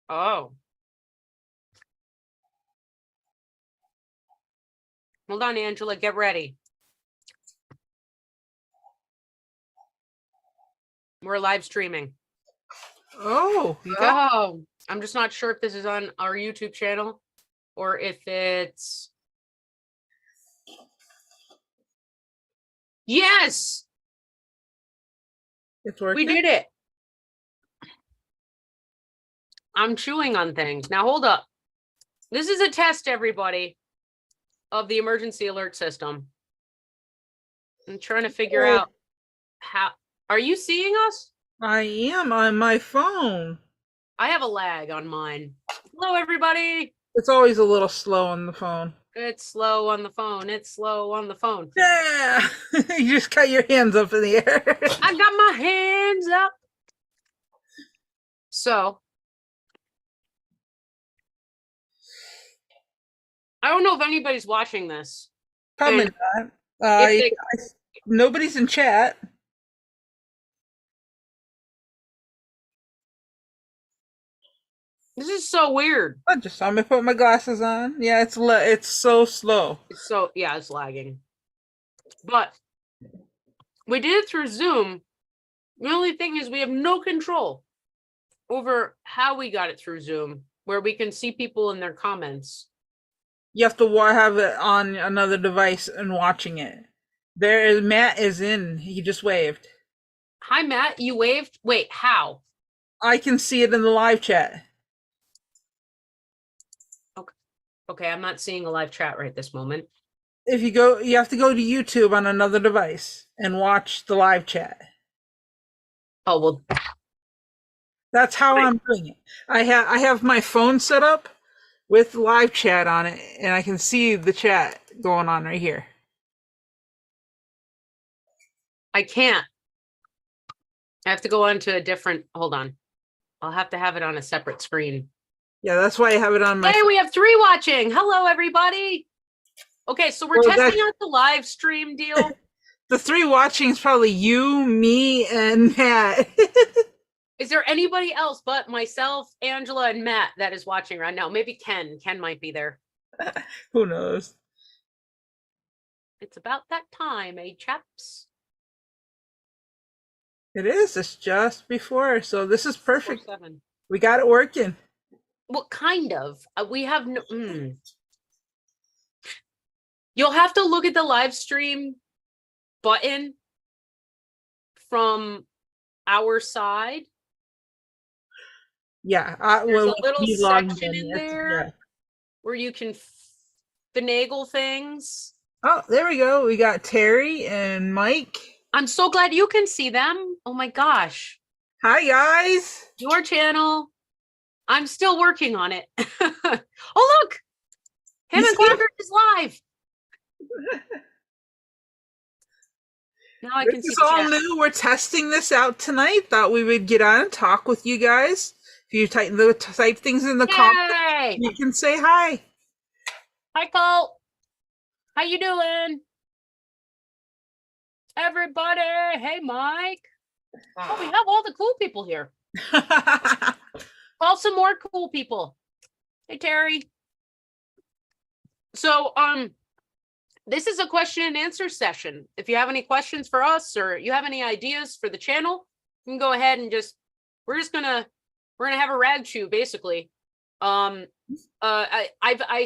Oh. Hold on, Angela, get ready. We're live streaming. Oh, you got I'm just not sure if this is on our YouTube channel or if it's... Yes! it's working. We did it. I'm chewing on things. Now hold up. This is a test, everybody, of the emergency alert system. I'm trying to figure out how... Are you seeing us? I am on my phone. I have a lag on mine. Hello, everybody. It's always a little slow on the phone. It's slow on the phone. It's slow on the phone. Yeah, you just got your hands up in the air. I got my hands up. So, I don't know if anybody's watching this. Probably And not. Nobody's in chat. This is so weird. I just saw me put my glasses on. Yeah, it's so slow. Yeah, it's lagging. But we did it through Zoom. The only thing is we have no control over how we got it through Zoom, where we can see people in their comments. You have to have it on another device and watching it. Matt is in. He just waved. Hi, Matt. You waved? Wait, how? I can see it in the live chat. Okay, I'm not seeing a live chat right this moment. If you go, you have to go to YouTube on another device and watch the live chat. Oh, well. That's how I'm doing it. I have my phone set up with live chat on it, and I can see the chat going on right here. I can't. I have to go on to a different, hold on. I'll have to have it on a separate screen. Yeah, that's why I have it on my... Hey, we have 3 watching. Hello, everybody. Okay, so we're testing out the live stream deal. The 3 watching is probably you, me, and Matt. Is there anybody else but myself, Angela, and Matt that is watching right now? Maybe Ken. Ken might be there. Who knows? It's about that time, eh, chaps? It is. It's just before, so this is perfect. 4-7. We got it working. Well, kind of. We have no... You'll have to look at the live stream button from our side. Yeah. There's a little section in there where you can finagle things. Oh, there we go. We got Terry and Mike. I'm so glad you can see them. Oh my gosh. Hi, guys. Your channel. I'm still working on it. Oh, look. Hannah Clark is live. Now I can see it's all new. We're testing this out tonight. Thought we would get on and talk with you guys. If you type things in the comments, you can say hi. Hi, Colt. How you doing? Everybody. Hey, Mike. Oh, we have all the cool people here. Call some more cool people. Hey, Terry. So, this is a question and answer session. If you have any questions for us or you have any ideas for the channel, you can go ahead and we're gonna have a rag chew basically. I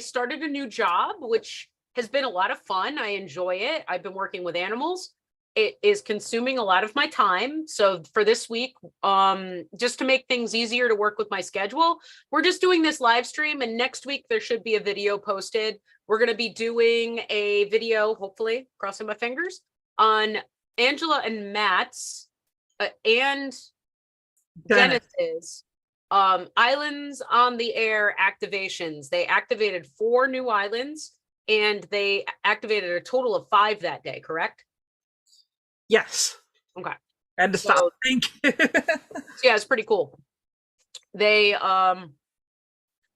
started a new job, which has been a lot of fun. I enjoy it. I've been working with animals. It is consuming a lot of my time. So for this week, just to make things easier to work with my schedule, we're just doing this live stream, and next week there should be a video posted. We're going to be doing a video, hopefully, crossing my fingers, on Angela and Matt's and Dennis's Islands on the Air activations. They activated 4 new islands, and they activated a total of 5 that day, correct? Yes. Okay. I had to stop. Thank you. Yeah, it's pretty cool. They,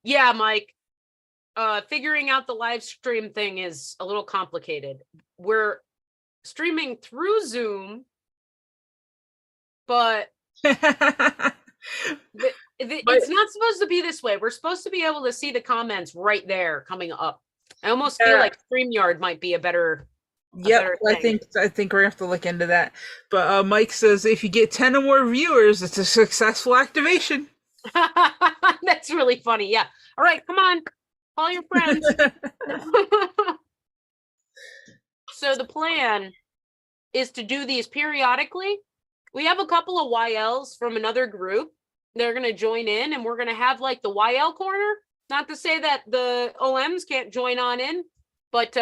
yeah, Mike, figuring out the live stream thing is a little complicated. We're streaming through Zoom, but It's not supposed to be this way. We're supposed to be able to see the comments right there coming up. I almost feel like StreamYard might be a better I think we're gonna have to look into that. But Mike says if you get 10 or more viewers, it's a successful activation. That's really funny. Yeah. All right, come on. Call your friends. So the plan is to do these periodically. We have a couple of YLs from another group. They're going to join in, and we're going to have like the YL corner. Not to say that the OMs can't join on in, but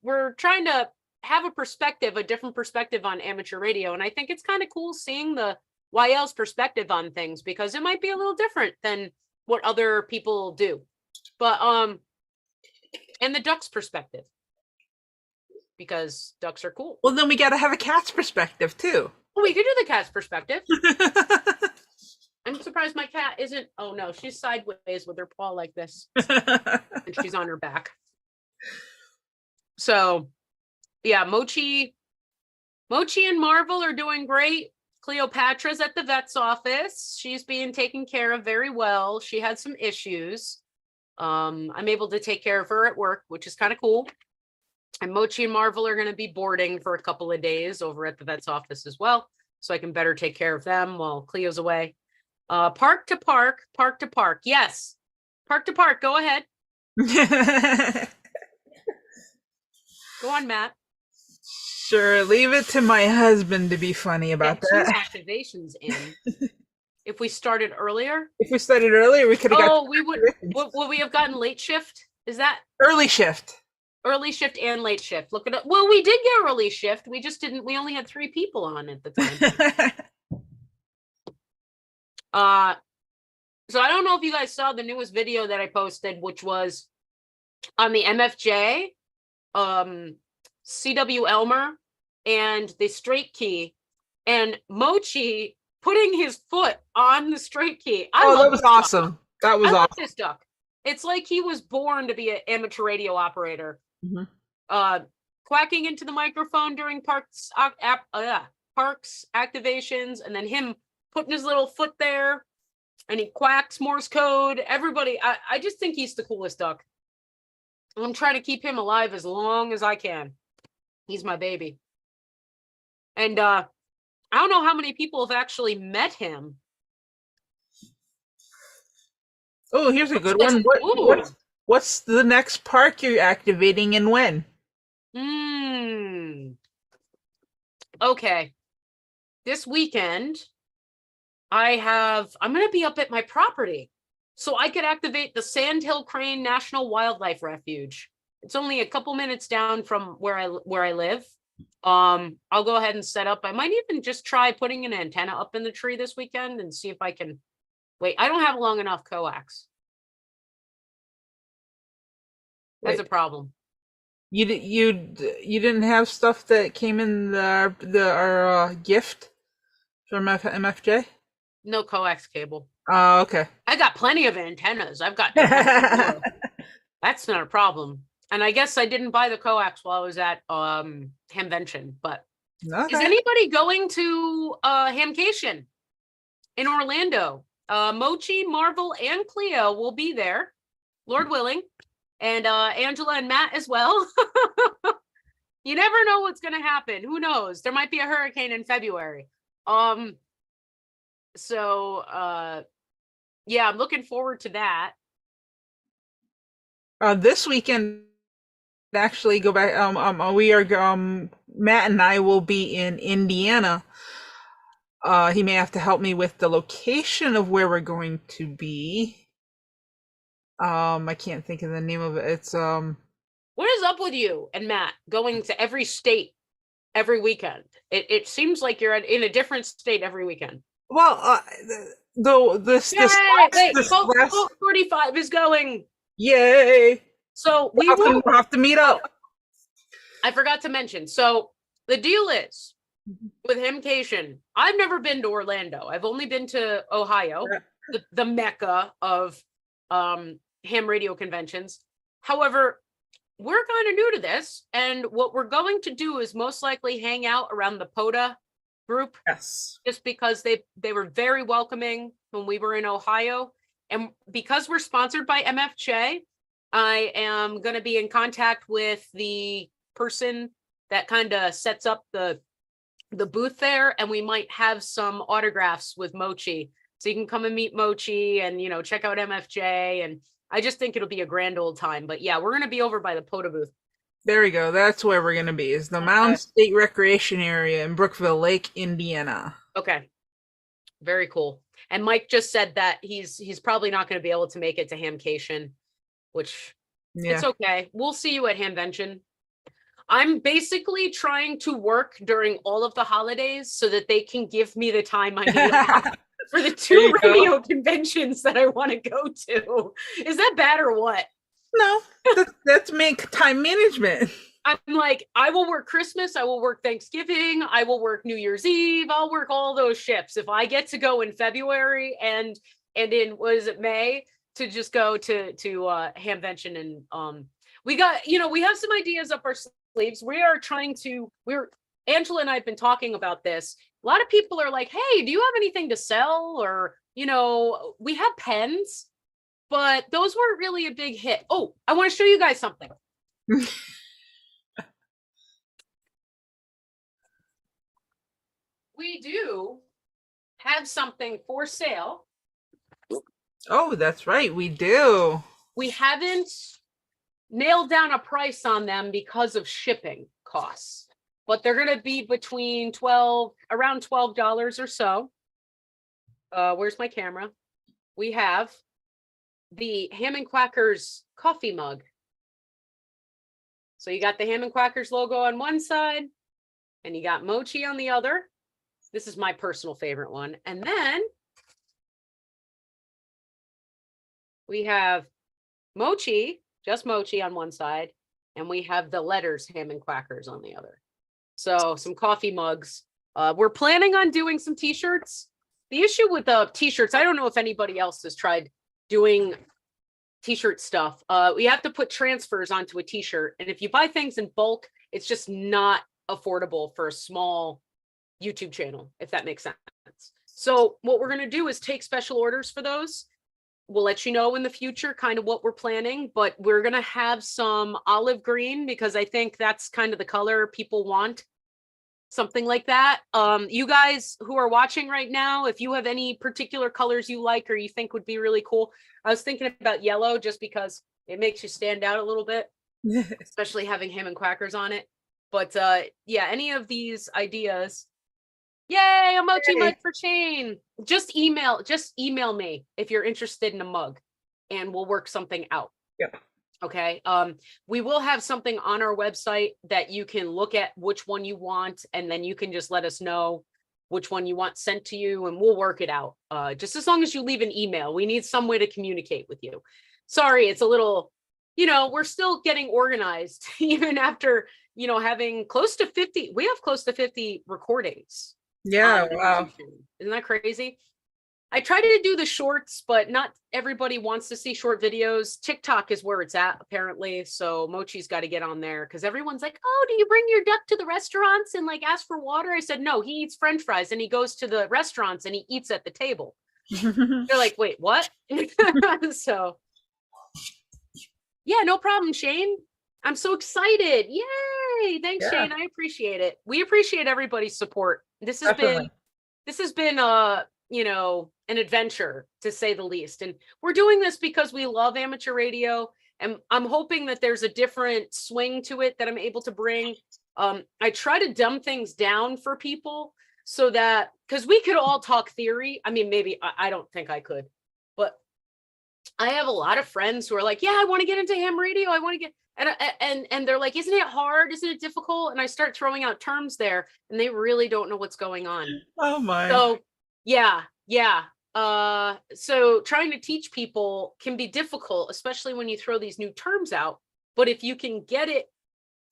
we're trying to have a different perspective on amateur radio. And I think it's kind of cool seeing the YL's perspective on things, because it might be a little different than what other people do. But and the ducks perspective, because ducks are cool. Well, then we got to have a cat's perspective too. Well, we could do the cat's perspective. I'm surprised my cat isn't. Oh no, she's sideways with her paw like this, and she's on her back. So, yeah, Mochi and Marvel are doing great. Cleopatra's at the vet's office. She's being taken care of very well. She had some issues. I'm able to take care of her at work, which is kind of cool. And Mochi and Marvel are going to be boarding for a couple of days over at the vet's office as well, so I can better take care of them while Cleo's away. Park to park. Yes. Park to park. Go ahead. Go on, Matt. Sure. Leave it to my husband to be funny about that. 2 activations in. If we started earlier? If we started earlier, we could have got. We would we have gotten late shift? Is that early shift? Early shift and late shift. Look at it. Well, we did get early shift. We just didn't. We only had 3 people on at the time. So I don't know if you guys saw the newest video that I posted, which was on the MFJ, CW Elmer, and the straight key, and Mochi putting his foot on the straight key. That was awesome. That was awesome. I love this duck. It's like he was born to be an amateur radio operator. Mm-hmm. Quacking into the microphone during Parks activations, and then him putting his little foot there, and he quacks Morse code. Everybody, I just think he's the coolest duck. I'm trying to keep him alive as long as I can. He's my baby. And I don't know how many people have actually met him. Oh, here's a good one. What's the next park you're activating and when? Okay. This weekend, I'm going to be up at my property, so I could activate the Sandhill Crane National Wildlife Refuge. It's only a couple minutes down from where I live. I'll go ahead and set up. I might even just try putting an antenna up in the tree this weekend and see if I can. Wait, I don't have long enough coax. That's a problem. You didn't have stuff that came in our gift from MFJ? No coax cable. Oh, okay. I got plenty of antennas. I've got. That's not a problem. And I guess I didn't buy the coax while I was at Hamvention. But is anybody going to Hamcation in Orlando? Mochi, Marvel, and Cleo will be there, Lord willing, and Angela and Matt as well. You never know what's going to happen. Who knows? There might be a hurricane in February. So yeah, I'm looking forward to that. This weekend, actually, go back. We are Matt and I will be in Indiana. He may have to help me with the location of where we're going to be. I can't think of the name of it. It's What is up with you and Matt going to every state every weekend? It seems like you're in a different state every weekend. Well, this 45 is going. Yay! So we'll have to meet up. I forgot to mention. So the deal is with Hamcation, I've never been to Orlando. I've only been to Ohio, the mecca of ham radio conventions. However, we're kind of new to this, and what we're going to do is most likely hang out around the POTA group. Yes. Just because they were very welcoming, when we were in Ohio. And because we're sponsored by MFJ, I am going to be in contact with the person that kind of sets up the booth there, and we might have some autographs with Mochi. So you can come and meet Mochi and, you know, check out MFJ. And I just think it'll be a grand old time. But yeah, we're going to be over by the POTA booth. There we go. That's where we're going to be, is the Mountain State Recreation Area in Brookville Lake, Indiana. Okay. Very cool. And Mike just said that he's probably not going to be able to make it to Hamcation, which it's okay. We'll see you at Hamvention. I'm basically trying to work during all of the holidays so that they can give me the time I need for the 2 radio conventions that I want to go to. Is that bad or what? No, that's make time management. I'm like, I will work Christmas, I will work Thanksgiving, I will work New Year's Eve, I'll work all those shifts. If I get to go in February and in, what is it, May, to just go to Hamvention. And we got, you know, we have some ideas up our sleeves. We are trying to, Angela and I have been talking about this. A lot of people are like, hey, do you have anything to sell? Or, you know, we have pens, but those weren't really a big hit. Oh, I want to show you guys something. We do have something for sale. Oh, that's right. We do. We haven't nailed down a price on them because of shipping costs, but they're going to be between around $12 or so. Where's my camera? We have the Ham and Quackers coffee mug. So you got the Ham and Quackers logo on one side and you got Mochi on the other. This is my personal favorite one. And then we have Mochi, just Mochi on one side, and we have the letters Ham and Quackers on the other. So some coffee mugs. We're planning on doing some t-shirts. The issue with the t-shirts, I don't know if anybody else has tried doing t-shirt stuff. We have to put transfers onto a t-shirt. And if you buy things in bulk, it's just not affordable for a small YouTube channel, if that makes sense. So what we're going to do is take special orders for those. We'll let you know in the future kind of what we're planning, but we're going to have some olive green because I think that's kind of the color people want. Something like that. You guys who are watching right now, if you have any particular colors you like or you think would be really cool, I was thinking about yellow just because it makes you stand out a little bit, especially having Ham and Quackers on it. But yeah, any of these ideas. Yay, a Mochi mug for Shane. Just email me if you're interested in a mug and we'll work something out. Yep. Okay. We will have something on our website that you can look at which one you want, and then you can just let us know which one you want sent to you and we'll work it out. Just as long as you leave an email, we need some way to communicate with you. Sorry, it's a little, you know, we're still getting organized even after, you know, having close to 50, we have close to 50 recordings. Yeah, wow. Isn't that crazy? I try to do the shorts, but not everybody wants to see short videos. TikTok is where it's at, apparently. So Mochi's got to get on there because everyone's like, oh, do you bring your duck to the restaurants and like ask for water? I said, no, he eats French fries and he goes to the restaurants and he eats at the table. They're like, wait, what? So yeah, no problem, Shane. I'm so excited. Yay. Thanks, Shane. I appreciate it. We appreciate everybody's support. This has been you know, an adventure to say the least. And we're doing this because we love amateur radio. And I'm hoping that there's a different swing to it that I'm able to bring. I try to dumb things down for people so that, because we could all talk theory. I mean, maybe I don't think I could, but I have a lot of friends who are like, yeah, I want to get into ham radio. I want to get, and they're like, isn't it hard? Isn't it difficult? And I start throwing out terms there and they really don't know what's going on. Oh my. So yeah. So trying to teach people can be difficult, especially when you throw these new terms out. But if you can get it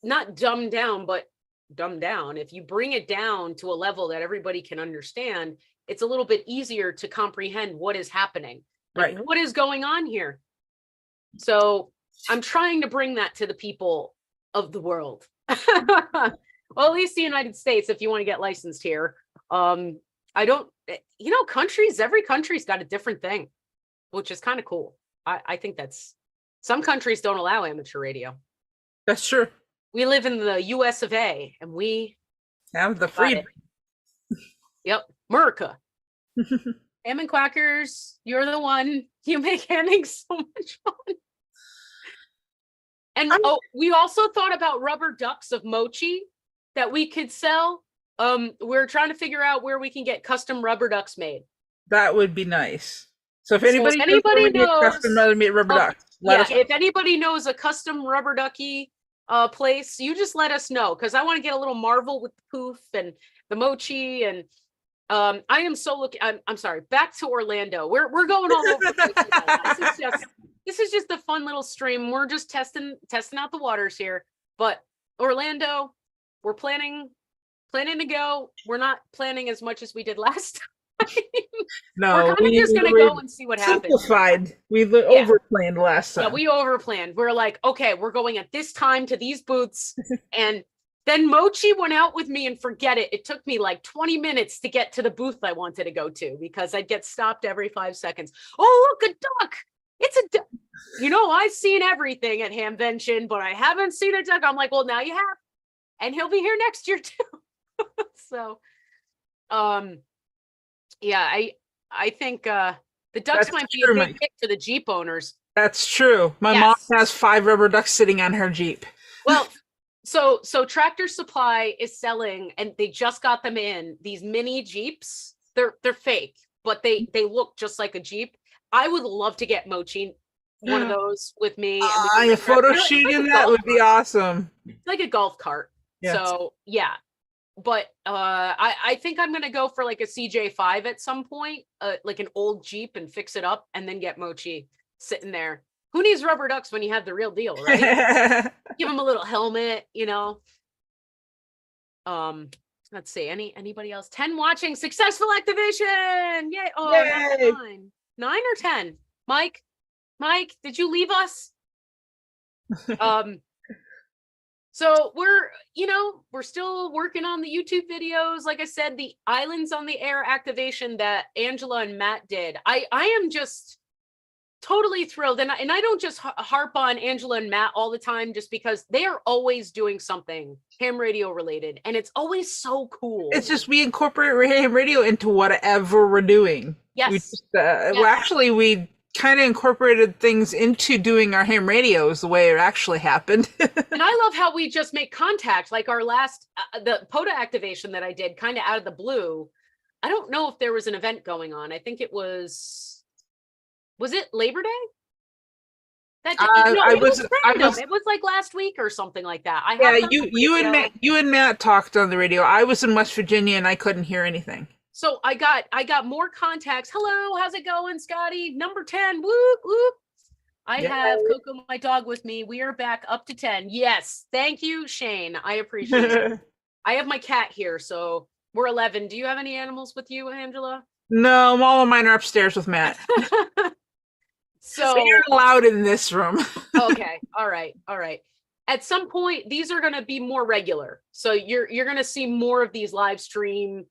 not dumbed down, but dumbed down, if you bring it down to a level that everybody can understand, it's a little bit easier to comprehend what is happening. Like, what is going on here? So I'm trying to bring that to the people of the world. Well, at least the United States, if you want to get licensed here. I don't, every country's got a different thing, which is kind of cool. I think some countries don't allow amateur radio. That's true. We live in the US of A, and we Have the got freedom. it. Yep, America. Ham and Quackers, you're the one. You make hamming so much fun. And we also thought about rubber ducks of mochi that we could sell. We're trying to figure out where we can get custom rubber ducks made. That would be nice. So if anybody knows custom made rubber ducks, let us know. If anybody knows a custom rubber ducky place, you just let us know, because I want to get a little Marvel with the poof and the mochi. And I am so looking. I'm sorry. Back to Orlando. We're going all over the place. This is just a fun little stream. We're just testing out the waters here. But Orlando, we're planning to go. We're not planning as much as we did last time. No, we're kind of just gonna go and see what happens. We overplanned last time. Yeah, we overplanned. We're like, okay, we're going at this time to these booths, and then Mochi went out with me, and forget it. It took me like 20 minutes to get to the booth I wanted to go to, because I'd get stopped every 5 seconds. Oh, look, a duck! It's a duck. I've seen everything at Hamvention, but I haven't seen a duck. I'm like, well, now you have, and he'll be here next year too. So, yeah, I think the ducks might be a big hit for the Jeep owners. That's true. My mom has 5 rubber ducks sitting on her Jeep. Well, so Tractor Supply is selling, and they just got them in, these mini Jeeps. They're fake, but they look just like a Jeep. I would love to get Mochi one of those with me. A photo shoot in that would be awesome. It's like a golf cart. Yes. So yeah. But I think I'm gonna go for like a CJ5 at some point, like an old Jeep, and fix it up, and then get Mochi sitting there. Who needs rubber ducks when you have the real deal, right? Give him a little helmet, Let's see. Anybody else? 10 watching, successful activation! Yay! Oh, Yay. 9 or 10? Mike, did you leave us? So we're still working on the YouTube videos. Like I said, the Islands on the Air activation that Angela and Matt did, I am just totally thrilled. And I don't just harp on Angela and Matt all the time, just because they are always doing something ham radio related, and it's always so cool. It's just, we incorporate ham radio into whatever we're doing. Yes. Well, actually, we kind of incorporated things into doing our ham radios the way it actually happened. And I love how we just make contact, like our last, the POTA activation that I did kind of out of the blue. I don't know if there was an event going on. I think it was it Labor Day? It was like last week or something like that. You and Matt talked on the radio. I was in West Virginia and I couldn't hear anything. So I got more contacts. Hello, how's it going, Scotty? Number 10. Whoop whoop. I have Coco, my dog, with me. We are back up to 10. Yes, thank you, Shane. I appreciate it. I have my cat here, so we're 11. Do you have any animals with you, Angela? No, all of mine are upstairs with Matt. So you're allowed in this room. Okay. All right. At some point, these are going to be more regular. So you're going to see more of these live stream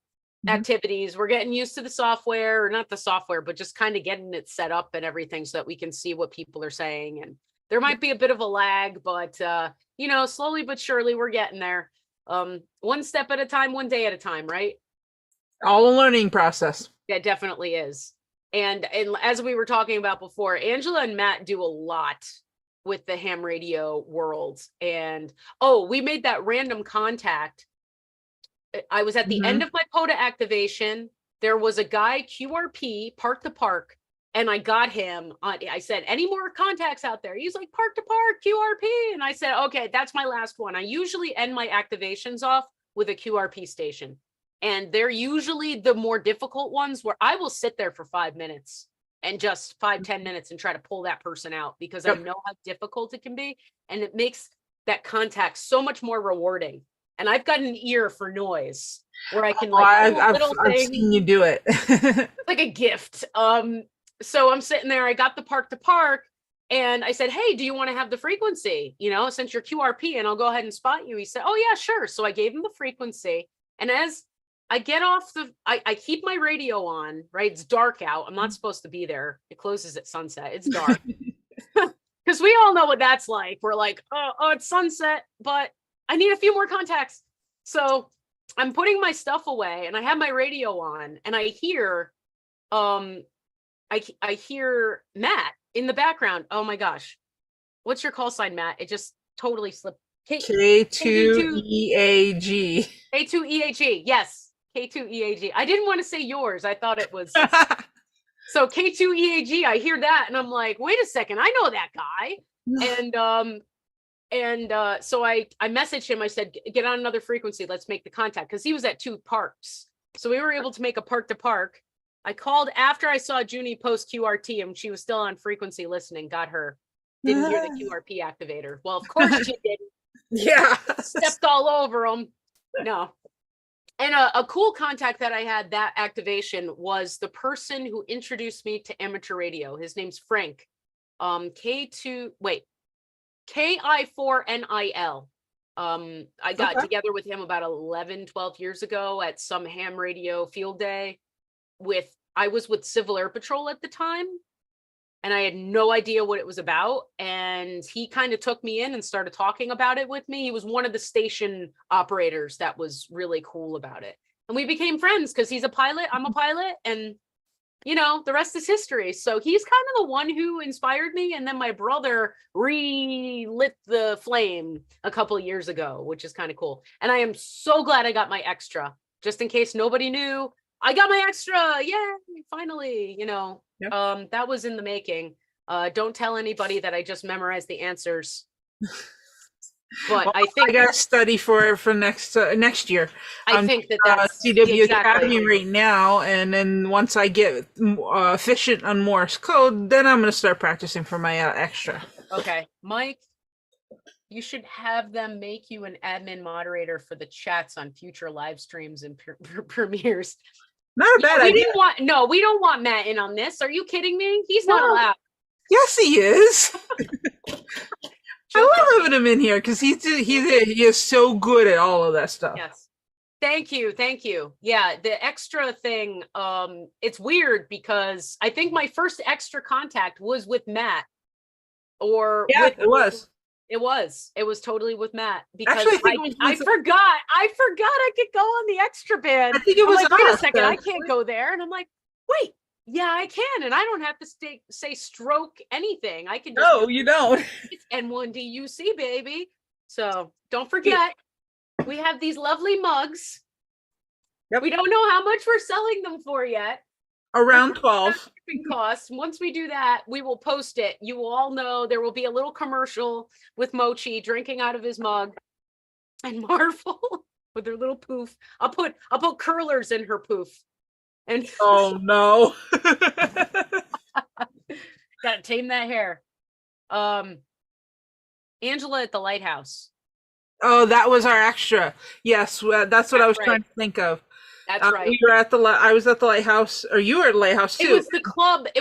activities. We're getting used to the software, or not the software, but just kind of getting it set up and everything so that we can see what people are saying. And there might be a bit of a lag, but slowly but surely we're getting there. One step at a time, one day at a time, right? All a learning process. Yeah, it definitely is. And as we were talking about before, Angela and Matt do a lot with the ham radio world. And we made that random contact. I was at the end of my POTA activation. There was a guy, QRP, Park to Park, and I got him on. I said, any more contacts out there? He's like, Park to Park, QRP. And I said, okay, that's my last one. I usually end my activations off with a QRP station. And they're usually the more difficult ones, where I will sit there for 5 minutes and just 5-10 minutes and try to pull that person out, because I know how difficult it can be. And it makes that contact so much more rewarding. And I've got an ear for noise where I can I've seen you do it. Like a gift. So I'm sitting there, I got the Park to Park, and I said, hey, do you want to have the frequency? Since you're QRP, and I'll go ahead and spot you. He said, oh yeah, sure. So I gave him the frequency. And as I get off I keep my radio on, right? It's dark out. I'm not supposed to be there. It closes at sunset. It's dark. Because we all know what that's like. We're like, oh, it's sunset, but I need a few more contacts. So I'm putting my stuff away and I have my radio on and I hear I hear Matt in the background. Oh my gosh. What's your call sign, Matt? It just totally slipped. K2EAG. K2EAG. Yes. K2EAG. I didn't want to say yours. I thought it was so K2EAG. I hear that and I'm like, wait a second, I know that guy. So I messaged him. I said, get on another frequency. Let's make the contact. Because he was at 2 parks. So we were able to make a park to park. I called after I saw Junie post QRT and she was still on frequency listening. Got her. Didn't hear the QRP activator. Well, of course she didn't. Yeah. Stepped all over him. No. And a cool contact that I had that activation was the person who introduced me to amateur radio. His name's Frank. KI4NIL. I got together with him about 11, 12 years ago at some ham radio field day I was with Civil Air Patrol at the time and I had no idea what it was about. And he kind of took me in and started talking about it with me. He was one of the station operators that was really cool about it. And we became friends because he's a pilot, I'm a pilot, and you know, the rest is history. So he's kind of the one who inspired me. And then my brother relit the flame a couple of years ago, which is kind of cool. And I am so glad I got my extra, just in case nobody knew. I got my extra. Yay, finally, you know, yep. That was in the making. Don't tell anybody that I just memorized the answers. But well, I think I gotta study for next year. I think that's CW Academy right now, and then once I get efficient on Morse code, then I'm gonna start practicing for my extra. Okay, Mike, you should have them make you an admin moderator for the chats on future live streams and premieres. Not a bad idea. We don't want Matt in on this. Are you kidding me? He's not allowed. Yes, he is. I love having him in here because he is so good at all of that stuff. Yes. Thank you. Yeah, the extra thing, it's weird because I think my first extra contact was with Matt. It was. It was totally with Matt because actually, I forgot I could go on the extra band. I think it was like, wait a second, I can't go there. And I'm like, wait. Yeah, I can, and I don't have to say stroke anything. I can just no, you don't. It's N1DUC, baby. So don't forget, we have these lovely mugs. Yep. We don't know how much we're selling them for yet. Around 12. Costs. Once we do that, we will post it. You will all know there will be a little commercial with Mochi drinking out of his mug, and Marvel with her little poof. I'll put curlers in her poof. And oh no. Gotta tame that hair. Angela at the lighthouse. Oh, that was our extra. Yes, that's what I was trying to think of. That's right. We were at I was at the lighthouse, or you were at the lighthouse too. It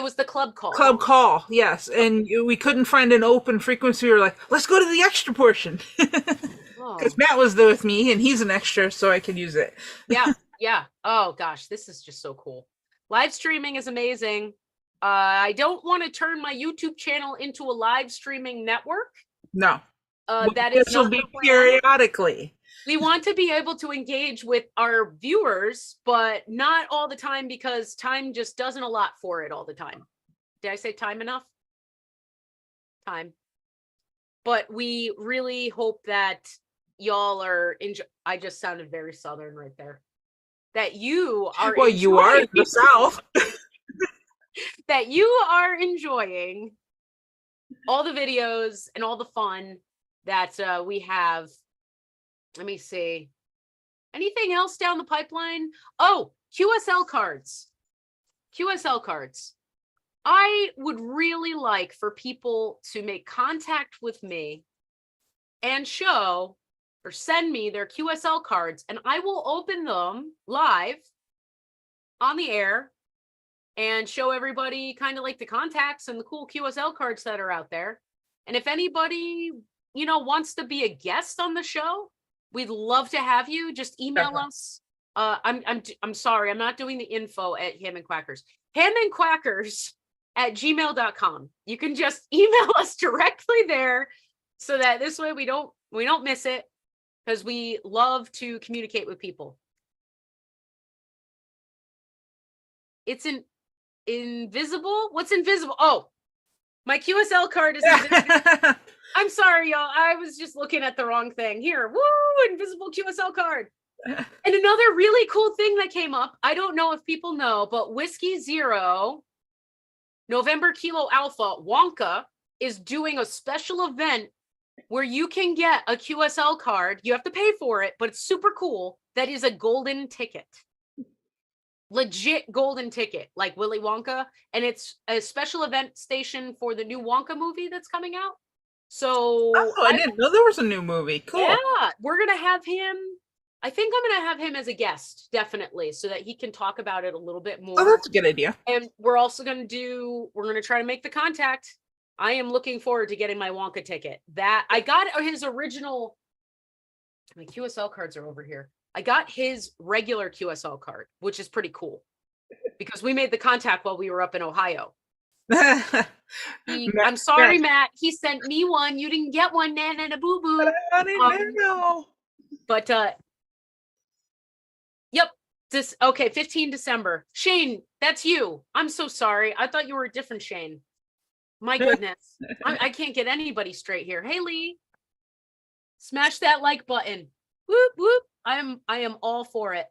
was the club call. Club call, yes. And we couldn't find an open frequency. We were like, let's go to the extra portion. Because Matt was there with me and he's an extra, so I could use it. Yeah. Oh gosh, this is just so cool. Live streaming is amazing. I don't want to turn my YouTube channel into a live streaming network. No. This will be periodically. We want to be able to engage with our viewers, but not all the time because time just doesn't allot for it all the time. Did I say time enough? Time. But we really hope that y'all are I just sounded very Southern right there. That you are you are in the South. That you are enjoying all the videos and all the fun that we have. Let me see. Anything else down the pipeline? Oh, QSL cards. QSL cards. I would really like for people to make contact with me and show or send me their QSL cards, and I will open them live on the air and show everybody kind of like the contacts and the cool QSL cards that are out there. And if anybody, wants to be a guest on the show, we'd love to have you. Just email us I'm sorry, I'm not doing the info at Ham and Quackers. hamandquackers@gmail.com. You can just email us directly there, so that this way we don't miss it, because we love to communicate with people. It's an invisible. What's invisible? Oh, my QSL card is invisible. I'm sorry, y'all. I was just looking at the wrong thing. Here, woo, invisible QSL card. And another really cool thing that came up, I don't know if people know, but Whiskey Zero, November Kilo Alpha, Wonka is doing a special event where you can get a QSL card. You have to pay for it, but it's super cool. That is a golden ticket. Legit golden ticket, like Willy Wonka. And it's a special event station for the new Wonka movie that's coming out. So I didn't know there was a new movie. Cool. Yeah, we're gonna have him. I think I'm gonna have him as a guest, definitely, so that he can talk about it a little bit more. Oh, that's a good idea. And we're also gonna try to make the contact. I am looking forward to getting my Wonka ticket. That I got his original. My QSL cards are over here. I got his regular QSL card, which is pretty cool, because we made the contact while we were up in Ohio. I'm sorry, Matt. He sent me one. You didn't get one, Nana boo boo. I didn't know. But yep. Okay, 15 December. Shane, that's you. I'm so sorry. I thought you were a different Shane. My goodness. I can't get anybody straight here. Hey, Lee. Smash that like button. Whoop whoop. I am all for it.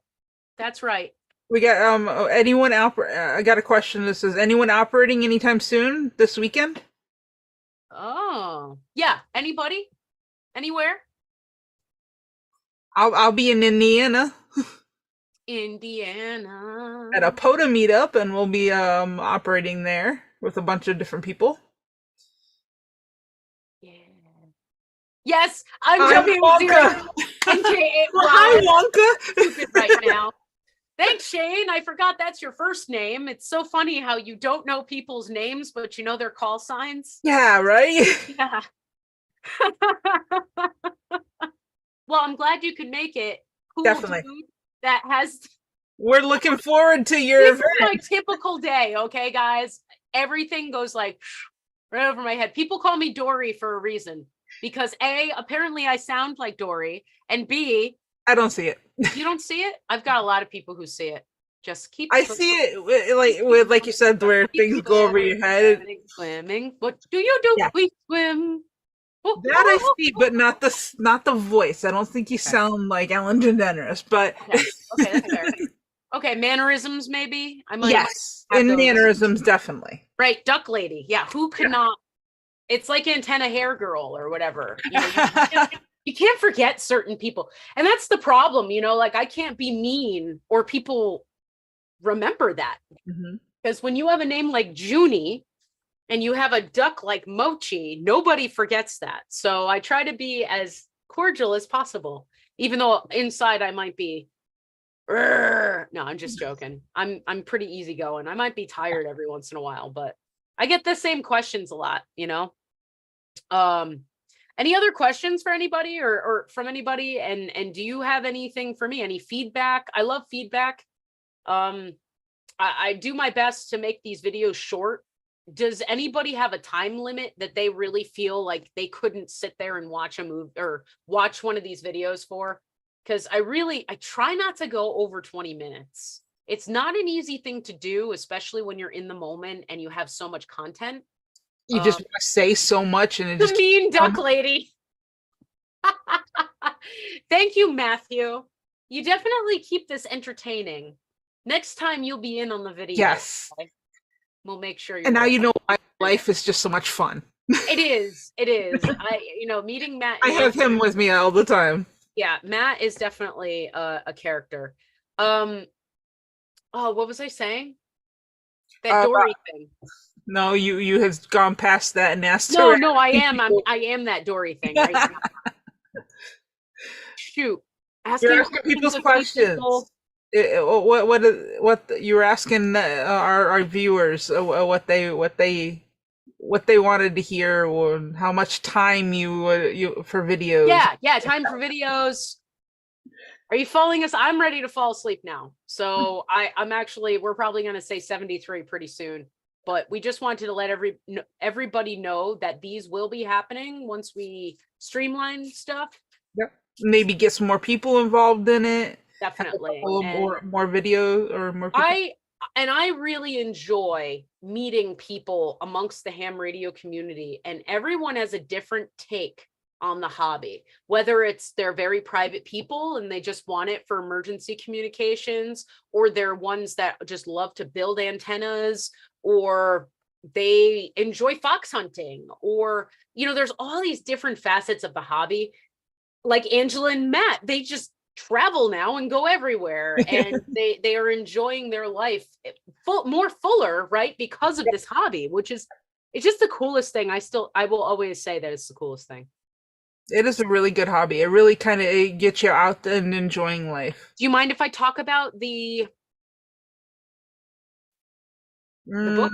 That's right. We got anyone I got a question. This is anyone operating anytime soon this weekend? Oh, yeah. Anybody? Anywhere? I'll be in Indiana. Indiana. At a POTA meetup, and we'll be operating there with a bunch of different people. Yeah. Yes, I'm jumping Wonka. Hi, Wonka. Stupid right now. Thanks, Shane. I forgot that's your first name. It's so funny how you don't know people's names, but you know their call signs. Yeah, right? Yeah. Well, I'm glad you could make it. Cool. Definitely. Dude. That has. We're looking forward to your This event. is my typical day, okay, guys? Everything goes like right over my head. People call me Dory for a reason, because A, apparently I sound like Dory, and B, I don't see it. you don't see it? I've got a lot of people who see it. Just keep. I see it like you said, where things go over your head. Swimming. What do you do? Yeah. We swim. That I see, but not the voice. I don't think you sound like Ellen DeGeneres, but okay, that's fair. Okay, mannerisms maybe. I might. Yes, in mannerisms definitely. Right, duck lady. Yeah, who could not? It's like antenna hair girl or whatever. You know, you can't forget certain people, and that's the problem. You know, like I can't be mean, or people remember that, because when you have a name like Junie and you have a duck like Mochi, nobody forgets that. So I try to be as cordial as possible, even though inside I might be, no, I'm just joking. I'm pretty easygoing. I might be tired every once in a while, but I get the same questions a lot, you know? Any other questions for anybody or from anybody? And do you have anything for me? Any feedback? I love feedback. I do my best to make these videos short. Does anybody have a time limit that they really feel like they couldn't sit there and watch a movie or watch one of these videos for? Because I try not to go over 20 minutes. It's not an easy thing to do, especially when you're in the moment and you have so much content. You just want to say so much, and it the just mean duck lady. Thank you, Matthew. You definitely keep this entertaining. Next time you'll be in on the video. Yes. Okay? We'll make sure. And now you know why life is just so much fun. It is. Meeting Matt. I have him with me all the time. Yeah, Matt is definitely a character. Oh, what was I saying? That Dory thing. No, you have gone past that and asked. No, I am. I am that Dory thing right now. Shoot, You're asking people's questions. People. What you were asking our viewers what they wanted to hear, or how much time you for videos. Yeah, time for videos. Are you falling asleep? I'm ready to fall asleep now. So we're probably going to say 73 pretty soon, but we just wanted to let everybody know that these will be happening once we streamline stuff. Yep. Maybe get some more people involved in it. Definitely. Have a couple more videos or more people. I really enjoy meeting people amongst the ham radio community, and everyone has a different take on the hobby, whether it's they're very private people and they just want it for emergency communications, or they're ones that just love to build antennas, or they enjoy fox hunting, or, there's all these different facets of the hobby. Like Angela and Matt, they just travel now and go everywhere, and they are enjoying their life more fuller, right, because of this hobby, which is, it's just the coolest thing. I will always say that it's the coolest thing. It is a really good hobby. It really kind of gets you out and enjoying life. Do you mind if I talk about the book?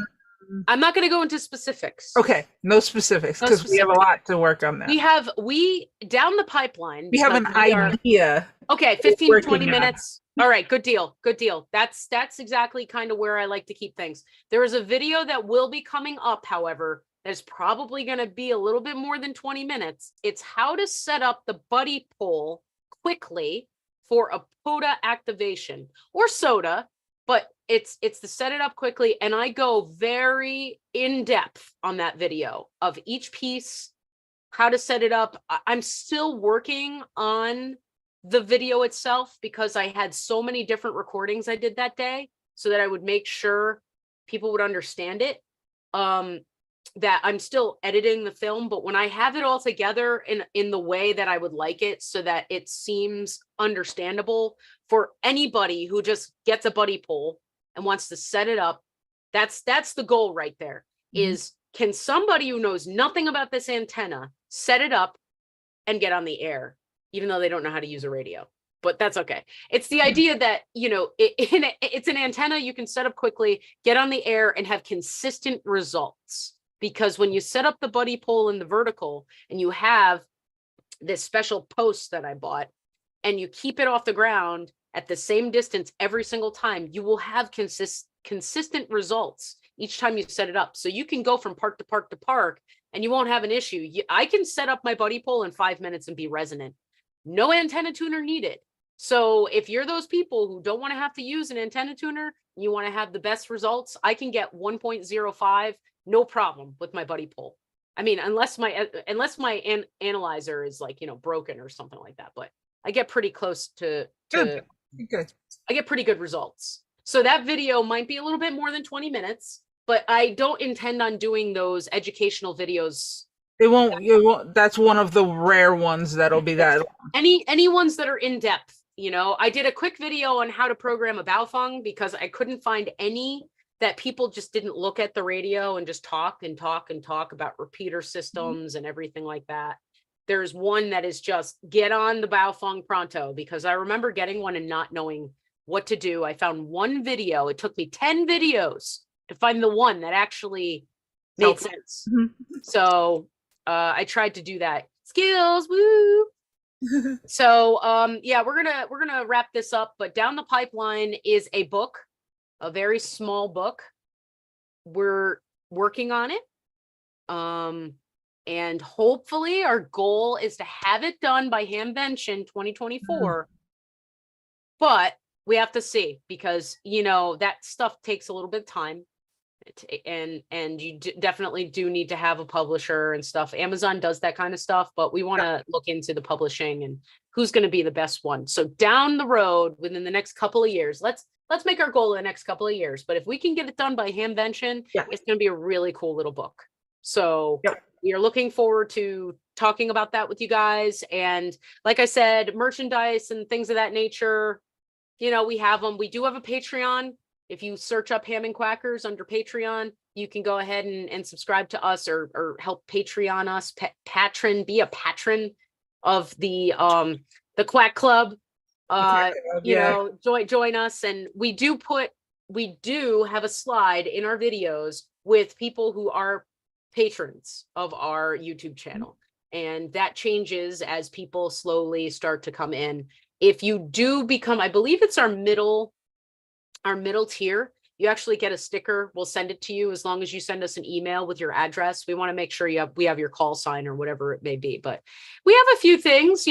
I'm not going to go into specifics. Okay, no specifics, because we have a lot to work on that. We down the pipeline. We have an idea. Okay, 15 to 20 minutes. All right, good deal. Good deal. That's exactly kind of where I like to keep things. There is a video that will be coming up, however, that's probably going to be a little bit more than 20 minutes. It's how to set up the buddy poll quickly for a POTA activation or SOTA, but it's to set it up quickly. And I go very in depth on that video of each piece, how to set it up. I'm still working on the video itself because I had so many different recordings I did that day, so that I would make sure people would understand it. That I'm still editing the film, but when I have it all together in the way that I would like it, so that it seems understandable for anybody who just gets a buddy poll and wants to set it up, that's the goal right there. Is, can somebody who knows nothing about this antenna set it up and get on the air, even though they don't know how to use a radio? But that's okay. It's the idea that, it's an antenna you can set up quickly, get on the air, and have consistent results. Because when you set up the buddy poll in the vertical and you have this special post that I bought, and you keep it off the ground at the same distance every single time, you will have consistent results each time you set it up. So you can go from park to park to park and you won't have an issue. I can set up my buddy poll in 5 minutes and be resonant. No antenna tuner needed. So if you're those people who don't want to have to use an antenna tuner, and you want to have the best results, I can get 1.05, no problem with my buddy poll. I mean, unless my analyzer is like, broken or something like that, but I get pretty close to Good. I get pretty good results. So that video might be a little bit more than 20 minutes, but I don't intend on doing those educational videos. It won't. That's one of the rare ones that'll be that. Any ones that are in depth. I did a quick video on how to program a Baofeng because I couldn't find any that people just didn't look at the radio and just talk and talk and talk about repeater systems and everything like that. There's one that is just get on the Baofeng pronto, because I remember getting one and not knowing what to do. I found one video. It took me 10 videos to find the one that actually made sense. So I tried to do that. Skills, woo. So yeah, we're gonna wrap this up, but down the pipeline is a book, a very small book. We're working on it. And hopefully our goal is to have it done by Hamvention 2024. But we have to see, because that stuff takes a little bit of time. And you definitely do need to have a publisher and stuff. Amazon does that kind of stuff, but we want to look into the publishing and who's going to be the best one. So down the road, within the next couple of years, let's make our goal in the next couple of years. But if we can get it done by Hamvention, it's going to be a really cool little book. So we are looking forward to talking about that with you guys. And like I said, merchandise and things of that nature, we have them. We do have a Patreon. If you search up Ham and Quackers under Patreon, you can go ahead and subscribe to us or help Patreon us, be a patron of the Quack Club. Join us. And we do have a slide in our videos with people who are patrons of our YouTube channel. And that changes as people slowly start to come in. If you do become, I believe it's our middle tier, you actually get a sticker. We'll send it to you as long as you send us an email with your address. We want to make sure we have your call sign or whatever it may be. But we have a few things,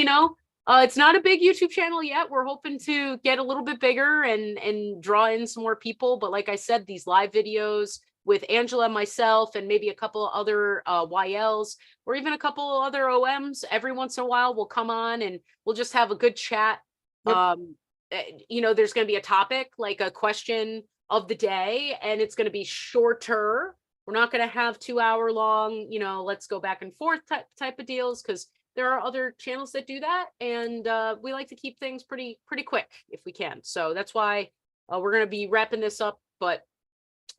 it's not a big YouTube channel yet. We're hoping to get a little bit bigger and draw in some more people. But like I said, these live videos with Angela, myself, and maybe a couple of other YLs or even a couple of other OMs every once in a while will come on and we'll just have a good chat. Yep. There's going to be a topic, like a question of the day, and it's going to be shorter. We're not going to have 2-hour long, let's go back and forth type of deals, because there are other channels that do that, and we like to keep things pretty quick if we can. So that's why we're going to be wrapping this up, but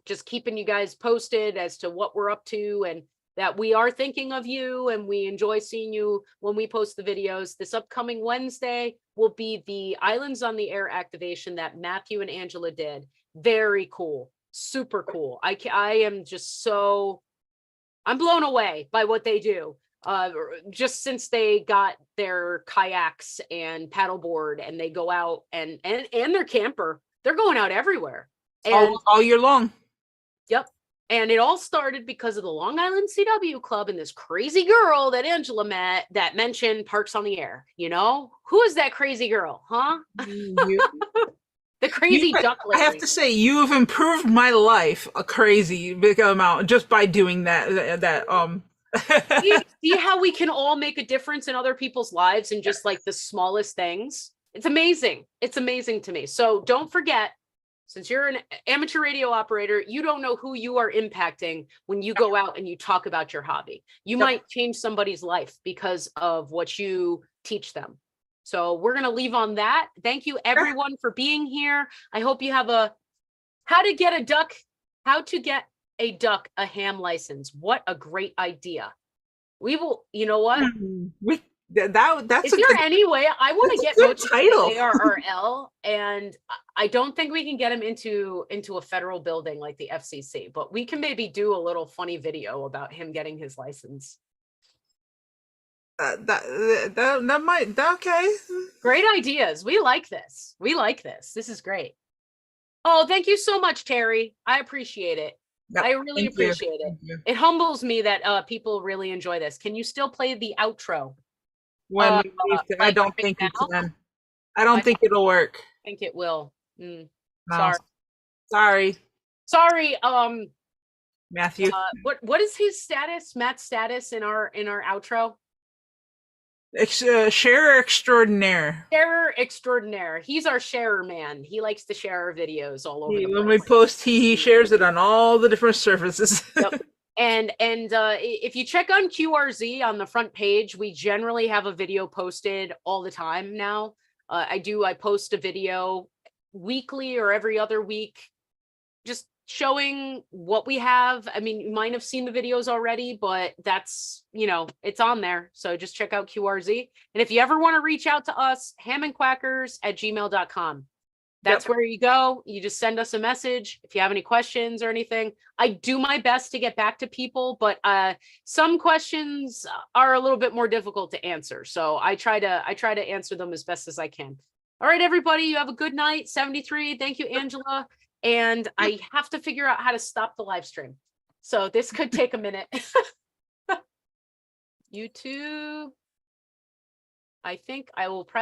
just keeping you guys posted as to what we're up to, and that we are thinking of you, and we enjoy seeing you when we post the videos. This upcoming Wednesday will be the Islands on the Air activation that Matthew and Angela did. Very cool, super cool. I am just I'm blown away by what they do. Just since they got their kayaks and paddleboard, and they go out and their camper, they're going out everywhere. And all year long. Yep. And it all started because of the Long Island CW Club and this crazy girl that Angela met that mentioned Parks on the Air. Who is that crazy girl, huh? The crazy duck lady. I have to say, you have improved my life a crazy big amount just by doing that. See how we can all make a difference in other people's lives and just like the smallest things. It's amazing. It's amazing to me. So don't forget, since you're an amateur radio operator, you don't know who you are impacting when you go out and you talk about your hobby. You might change somebody's life because of what you teach them. So we're going to leave on that. Thank you everyone for being here. I hope you have how to get a duck a ham license. What a great idea. We will, you know what? That's Is there any way I want to get good title ARRL, and I don't think we can get him into a federal building like the FCC, but we can maybe do a little funny video about him getting his license. That might okay. Great ideas. We like this. This is great. Oh, thank you so much, Terry. I appreciate it. Yep, I really appreciate it. It humbles me that people really enjoy this. Can you still play the outro? I don't think it can. I don't think it'll work. I think it will. No. Sorry. Matthew. What is his status? Matt's status in our outro? Sharer extraordinaire. Sharer extraordinaire. He's our sharer man. He likes to share our videos all over. When we post, he shares it on all the different surfaces. Yep. And if you check on QRZ on the front page, we generally have a video posted all the time now. I post a video weekly or every other week, just showing what we have. I mean, you might have seen the videos already, but that's, it's on there. So just check out QRZ. And if you ever want to reach out to us, hamandquackers@gmail.com. That's where you go. You just send us a message if you have any questions or anything. I do my best to get back to people, but some questions are a little bit more difficult to answer. So I try to answer them as best as I can. All right, everybody, you have a good night. 73. Thank you, Angela. And I have to figure out how to stop the live stream. So this could take a minute. YouTube. I think I will press